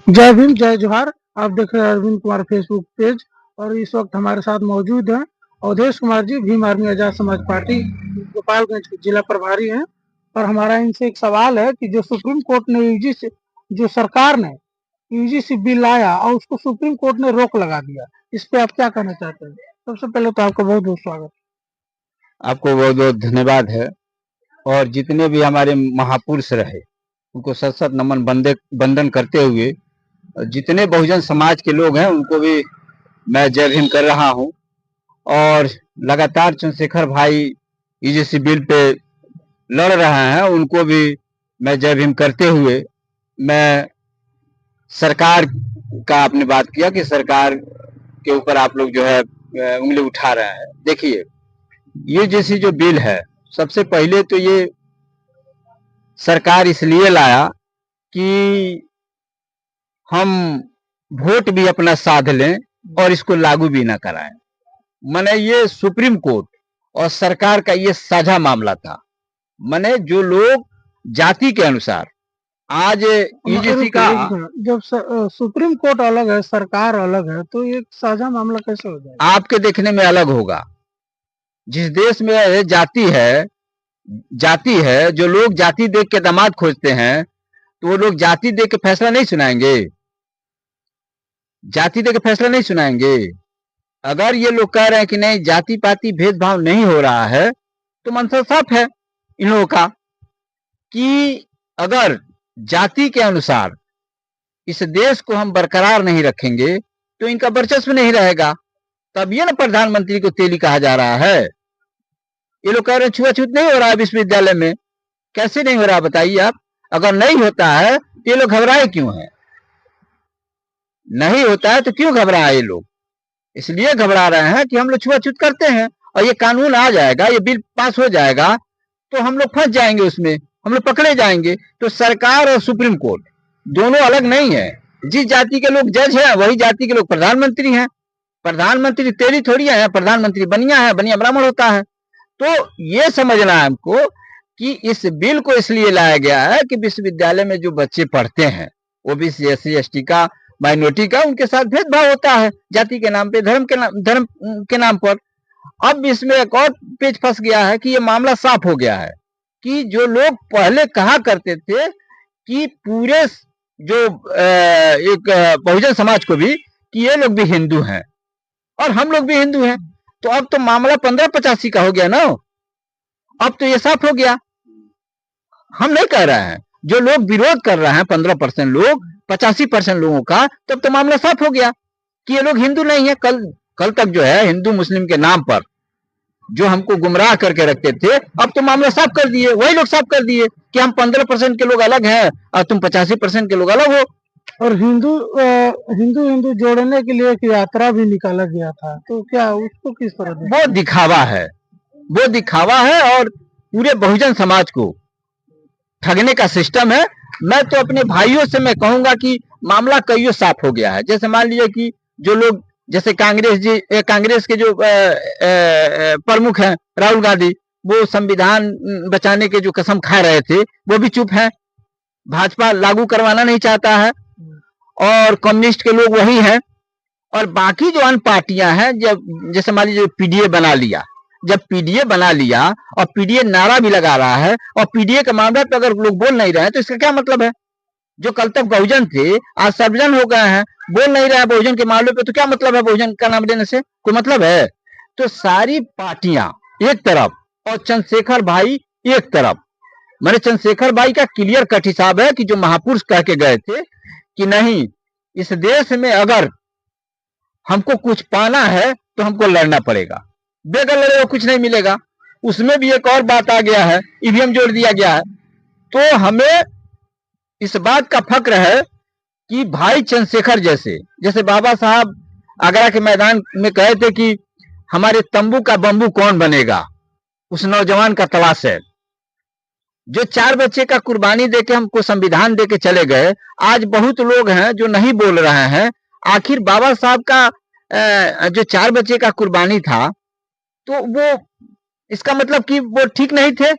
जय भीम, जय जोहार। आप देख रहे हैं अरविंद कुमार फेसबुक पेज और इस वक्त हमारे साथ मौजूद हैं अवधेश कुमार जी, भीम आर्मी आजाद समाज पार्टी गोपालगंज के जिला प्रभारी हैं। और हमारा इनसे एक सवाल है कि जो सुप्रीम कोर्ट ने यूजीसी जो सरकार ने यूजीसी बिल लाया और उसको सुप्रीम कोर्ट ने रोक लगा दिया, इस पे आप क्या कहना चाहते हैं? सबसे पहले तो आपका बहुत बहुत स्वागत। आपको बहुत बहुत धन्यवाद है। और जितने भी हमारे महापुरुष रहे उनको सत सत नमन बंदन करते हुए जितने बहुजन समाज के लोग हैं उनको भी मैं जय भीम कर रहा हूं। और लगातार चंद्रशेखर भाई यूजीसी बिल पे लड़ रहे हैं, उनको भी मैं जय भीम करते हुए मैं सरकार का आपने बात किया कि सरकार के ऊपर आप लोग जो है उंगली उठा रहे हैं। देखिए, ये जैसी जो बिल है, सबसे पहले तो ये सरकार इसलिए लाया कि हम वोट भी अपना साध लें और इसको लागू भी ना कराएं। माने ये सुप्रीम कोर्ट और सरकार का ये साझा मामला था। माने जो लोग जाति के अनुसार आज यूजीसी का जब सुप्रीम कोर्ट अलग है, सरकार अलग है, तो एक साझा मामला कैसे हो जाएगा? आपके देखने में अलग होगा। जिस देश में जाति है, जो लोग जाति देख के दामाद खोजते हैं, तो वो लोग जाति देख के फैसला नहीं सुनाएंगे, जाति देख के फैसला नहीं सुनाएंगे। अगर ये लोग कह रहे हैं कि नहीं जाति पाति भेदभाव नहीं हो रहा है, तो मंशा साफ है इन लोगों का कि अगर जाति के अनुसार इस देश को हम बरकरार नहीं रखेंगे तो इनका वर्चस्व नहीं रहेगा। तब ये ना प्रधानमंत्री को तेली कहा जा रहा है। ये लोग कह रहे हैं छुआछूत नहीं हो रहा है विश्वविद्यालय में। कैसे नहीं हो रहा बताइए आप? अगर नहीं होता है तो ये लोग घबराए क्यों हैं? नहीं होता है तो क्यों घबराए ये लोग? इसलिए घबरा रहे हैं कि हम लोग छुआछूत करते हैं और ये कानून आ जाएगा, ये बिल पास हो जाएगा तो हम लोग फंस जाएंगे उसमें, हम लोग पकड़े जाएंगे। तो सरकार और सुप्रीम कोर्ट दोनों अलग नहीं है। जिस जाति के लोग जज हैं वही जाति के लोग प्रधानमंत्री हैं। प्रधानमंत्री तेरी थोड़ी है, प्रधानमंत्री बनिया है, बनिया ब्राह्मण होता है। तो ये समझना है हमको कि इस बिल को इसलिए लाया गया है कि विश्वविद्यालय में जो बच्चे पढ़ते हैं ओबीसी एससी एसटी का माइनॉरिटी का, उनके साथ भेदभाव होता है जाति के नाम पे, धर्म के नाम पर। अब इसमें एक और पेच फंस गया है कि ये मामला साफ हो गया है कि जो लोग पहले कहा करते थे कि पूरे जो एक बहुजन समाज को भी कि ये लोग भी हिंदू हैं और हम लोग भी हिंदू हैं, तो अब तो मामला 1585 का हो गया ना। अब तो ये साफ हो गया। हम नहीं कह रहे हैं, जो लोग विरोध कर रहे हैं 15% लोग 85% लोगों का, तब तो मामला साफ हो गया कि ये लोग हिंदू नहीं है। कल तक जो है हिंदू मुस्लिम के नाम पर जो हमको गुमराह करके रखते थे, अब तो मामला साफ कर दिए, वही लोग साफ कर दिए कि हम 15% के लोग अलग हैं और तुम 85% के लोग अलग हो। और हिंदू जोड़ने के लिए एक यात्रा भी निकाला गया था, तो क्या उसको किस तरह? वो दिखावा है, वो दिखावा है और पूरे बहुजन समाज को ठगने का सिस्टम है। मैं तो अपने भाइयों से मैं कहूंगा कि मामला कईयों साफ हो गया है। जैसे मान लीजिए कि जो लोग जैसे कांग्रेस के जो प्रमुख हैं राहुल गांधी, वो संविधान बचाने के जो कसम खा रहे थे वो भी चुप हैं। भाजपा लागू करवाना नहीं चाहता है और कम्युनिस्ट के लोग वही हैं। और बाकी जो अन्य पार्टियां हैं, जब जैसे मान लीजिए पीडीए बना लिया, जब पीडीए बना लिया और पीडीए नारा भी लगा रहा है और पीडीए के मामले पर अगर लोग बोल नहीं रहे हैं तो इसका क्या मतलब है? जो कल तक बहुजन थे आज सर्वजन हो गए हैं, बोल नहीं रहे हैं बहुजन के मामले पे, तो क्या मतलब है बहुजन का नाम लेने से? कोई मतलब है? तो सारी पार्टियां एक तरफ और चंद्रशेखर भाई एक तरफ। मैंने चंद्रशेखर भाई का क्लियर कट हिसाब है कि जो महापुरुष कह के गए थे कि नहीं, इस देश में अगर हमको कुछ पाना है तो हमको लड़ना पड़ेगा, बेगर लड़े कुछ नहीं मिलेगा। उसमें भी एक और बात आ गया है, ईवीएम जोड़ दिया गया है। तो हमें इस बात का फक्र है कि भाई चंद्रशेखर जैसे बाबा साहब आगरा के मैदान में कहे थे कि हमारे तंबू का बंबू कौन बनेगा, उस नौजवान का तलाश है। जो 4 बच्चे का कुर्बानी देके हमको संविधान देके चले गए, आज बहुत लोग हैं जो नहीं बोल रहे हैं। आखिर बाबा साहब का जो 4 बच्चे का कुर्बानी था, तो वो इसका मतलब कि वो ठीक नहीं थे।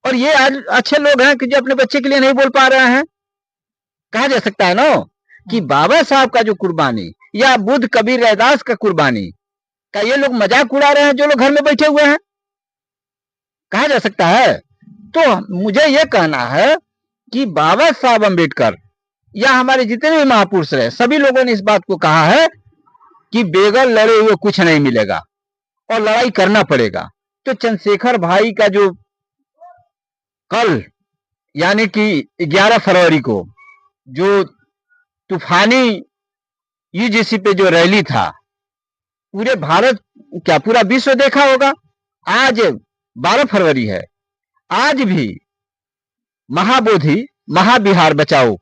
और ये आज अच्छे लोग हैं कि जो अपने बच्चे के लिए नहीं बोल पा रहे हैं, कहा जा सकता है ना। कि बाबा साहब का जो कुर्बानी या बुद्ध कबीर रैदास का कुर्बानी का ये लोग मजाक उड़ा रहे हैं जो लोग घर में बैठे हुए हैं? कहा जा सकता है? तो मुझे ये कहना है कि बाबा साहब अम्बेडकर या हमारे जितने भी महापुरुष रहे सभी लोगों ने इस बात को कहा है कि बेगर लड़े हुए कुछ नहीं मिलेगा और लड़ाई करना पड़ेगा। तो चंद्रशेखर भाई का जो कल यानी कि 11 फरवरी को जो तूफानी यूजीसी पे जो रैली था, पूरे भारत क्या पूरा विश्व देखा होगा। आज 12 फरवरी है, आज भी महाबोधि महाबिहार बचाओ,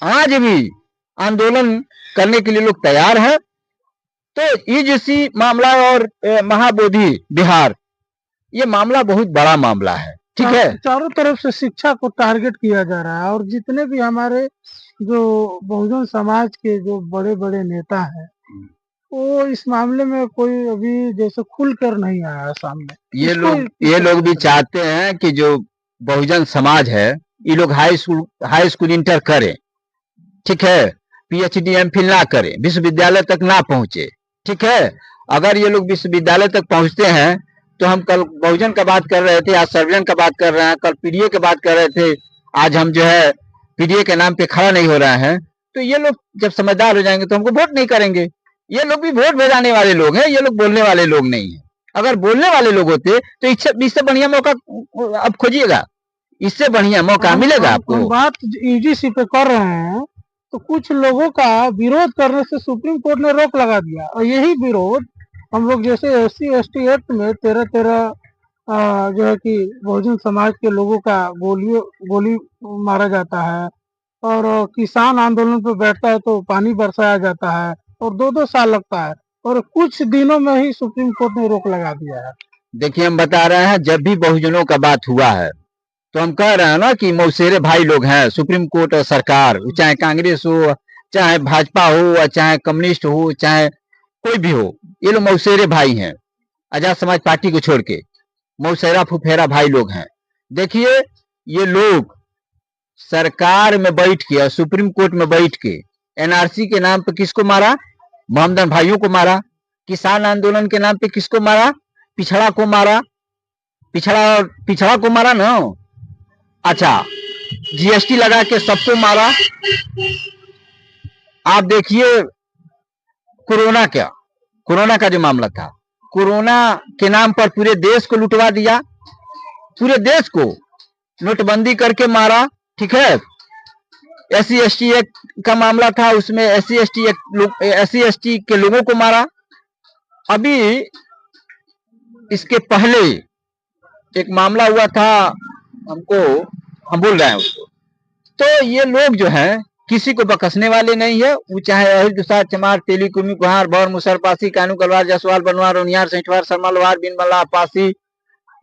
आज भी आंदोलन करने के लिए लोग तैयार हैं। तो यूजीसी मामला और महाबोधि बिहार, ये मामला बहुत बड़ा मामला है, ठीक है। चारों तरफ से शिक्षा को टारगेट किया जा रहा है और जितने भी हमारे जो बहुजन समाज के जो बड़े बड़े नेता हैं वो इस मामले में कोई अभी जैसे खुलकर नहीं आया सामने। ये लोग भी चाहते हैं कि जो बहुजन समाज है ये लोग हाई स्कूल इंटर करें, ठीक है, पीएचडी एमफिल ना करें, विश्वविद्यालय तक ना पहुंचे, ठीक है। अगर ये लोग विश्वविद्यालय तक पहुंचते हैं तो हम कल बहुजन का बात कर रहे थे, आज सर्वजन का बात कर रहे हैं, कल पीडीए की बात कर रहे थे, आज हम जो है पीडीए के नाम पे खड़ा नहीं हो रहे हैं। तो ये लोग जब समझदार हो जाएंगे तो हमको वोट नहीं करेंगे। ये लोग भी वोट भेजाने वाले लोग हैं, ये लोग बोलने वाले लोग नहीं है। अगर बोलने वाले लोग होते तो इससे बढ़िया मौका अब खोजिएगा, इससे बढ़िया मौका मिलेगा आपको। हम बात यूजीसी पे कर रहे हैं तो कुछ लोगों का विरोध करने से सुप्रीम कोर्ट ने रोक लगा दिया और यही विरोध हम लोग जैसे SC/ST एक्ट में 13 जो है कि बहुजन समाज के लोगों का गोली मारा जाता है और किसान आंदोलन पे बैठता है तो पानी बरसाया जाता है और 2-2 साल लगता है और कुछ दिनों में ही सुप्रीम कोर्ट ने रोक लगा दिया है। देखिए हम बता रहे हैं, जब भी बहुजनों का बात हुआ है तो हम कह रहे हैं ना कि मौसेरे भाई लोग हैं, सुप्रीम कोर्ट और सरकार, चाहे कांग्रेस हो, चाहे भाजपा हो, चाहे कम्युनिस्ट हो, चाहे कोई भी हो, ये लोग मौसेरे भाई हैं। आजाद समाज पार्टी को छोड़ के मौसेरा फुफेरा भाई लोग हैं। देखिए ये लोग सरकार में बैठ के और सुप्रीम कोर्ट में बैठ के एनआरसी के नाम पे किसको मारा? मोहम्मदन भाइयों को मारा। किसान आंदोलन के नाम पे किसको मारा? पिछड़ा को मारा, पिछड़ा को मारा ना। अच्छा, जीएसटी लगा के सबको मारा। आप देखिए कोरोना का जो मामला था, कोरोना के नाम पर पूरे देश को लुटवा दिया, पूरे देश को नोटबंदी करके मारा, ठीक है। SC/ST एक्ट का मामला था, उसमें SC/ST के लोगों को मारा। अभी इसके पहले एक मामला हुआ था, हम भूल रहे हैं उसको। तो ये लोग जो हैं किसी को बकसने वाले नहीं है, वो चाहे अहिर दुसार चमार तेली कुमी कुहार बौर मुसर पासी कानू कलवार जसवाल बनवार उनियार सेठवार शर्मा लोहार बिन मल्ला पासी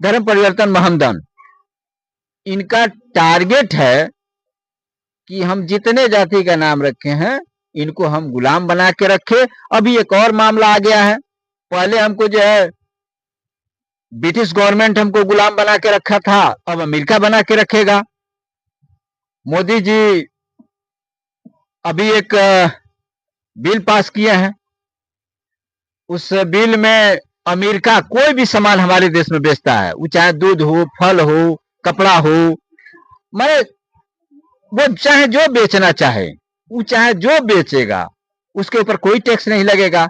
धर्म परिवर्तन महमदन, इनका टारगेट है कि हम जितने जाति का नाम रखे हैं इनको हम गुलाम बना के रखे। अभी एक और मामला आ गया है, पहले हमको जो है ब्रिटिश गवर्नमेंट हमको गुलाम बना के रखा था, अब अमेरिका बना के रखेगा। मोदी जी अभी एक बिल पास किए हैं, उस बिल में अमेरिका कोई भी सामान हमारे देश में बेचता है, वो चाहे दूध हो, फल हो, कपड़ा हो, मैं वो चाहे जो बेचना चाहे, वो चाहे जो बेचेगा उसके ऊपर कोई टैक्स नहीं लगेगा।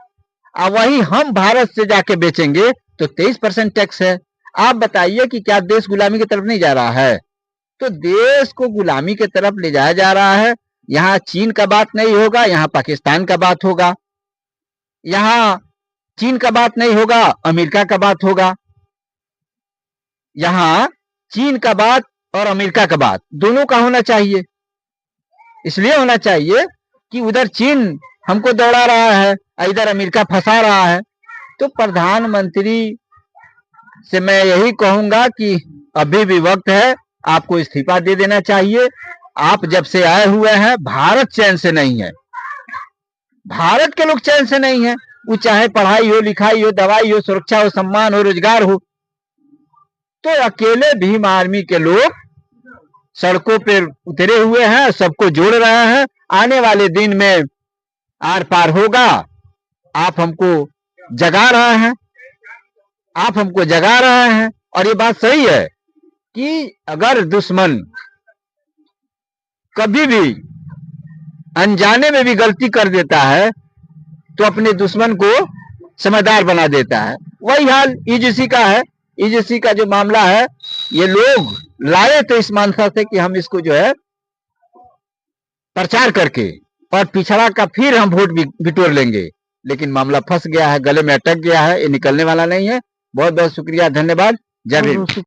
और वही हम भारत से जाके बेचेंगे तो 23% टैक्स है। आप बताइए कि क्या देश गुलामी की तरफ नहीं जा रहा है? तो देश को गुलामी की तरफ ले जाया जा रहा है। यहाँ चीन का बात नहीं होगा, यहाँ पाकिस्तान का बात होगा, यहाँ चीन का बात नहीं होगा, अमेरिका का बात होगा। यहाँ चीन का बात और अमेरिका का बात दोनों का होना चाहिए। इसलिए होना चाहिए कि उधर चीन हमको दौड़ा रहा है, इधर अमेरिका फंसा रहा है। तो प्रधानमंत्री से मैं यही कहूंगा कि अभी भी वक्त है, आपको इस्तीफा दे देना चाहिए। आप जब से आए हुए हैं भारत चैन से नहीं है, भारत के लोग चैन से नहीं है। वो चाहे पढ़ाई हो, लिखाई हो, दवाई हो, सुरक्षा हो, सम्मान हो, रोजगार हो, तो अकेले भीम आर्मी के लोग सड़कों पर उतरे हुए हैं, सबको जोड़ रहे हैं आने वाले दिन में आर पार होगा। आप हमको जगा रहे हैं, आप हमको जगा रहे हैं। और ये बात सही है कि अगर दुश्मन कभी भी अनजाने में भी गलती कर देता है तो अपने दुश्मन को समझदार बना देता है। वही हाल ईजीसी का है। ईजीसी का जो मामला है, ये लोग लाए तो इस मानसा से कि हम इसको जो है प्रचार करके और पिछड़ा का फिर हम वोट बिटोर लेंगे, लेकिन मामला फंस गया है, गले में अटक गया है, ये निकलने वाला नहीं है। बहुत बहुत शुक्रिया, धन्यवाद। जय भीम।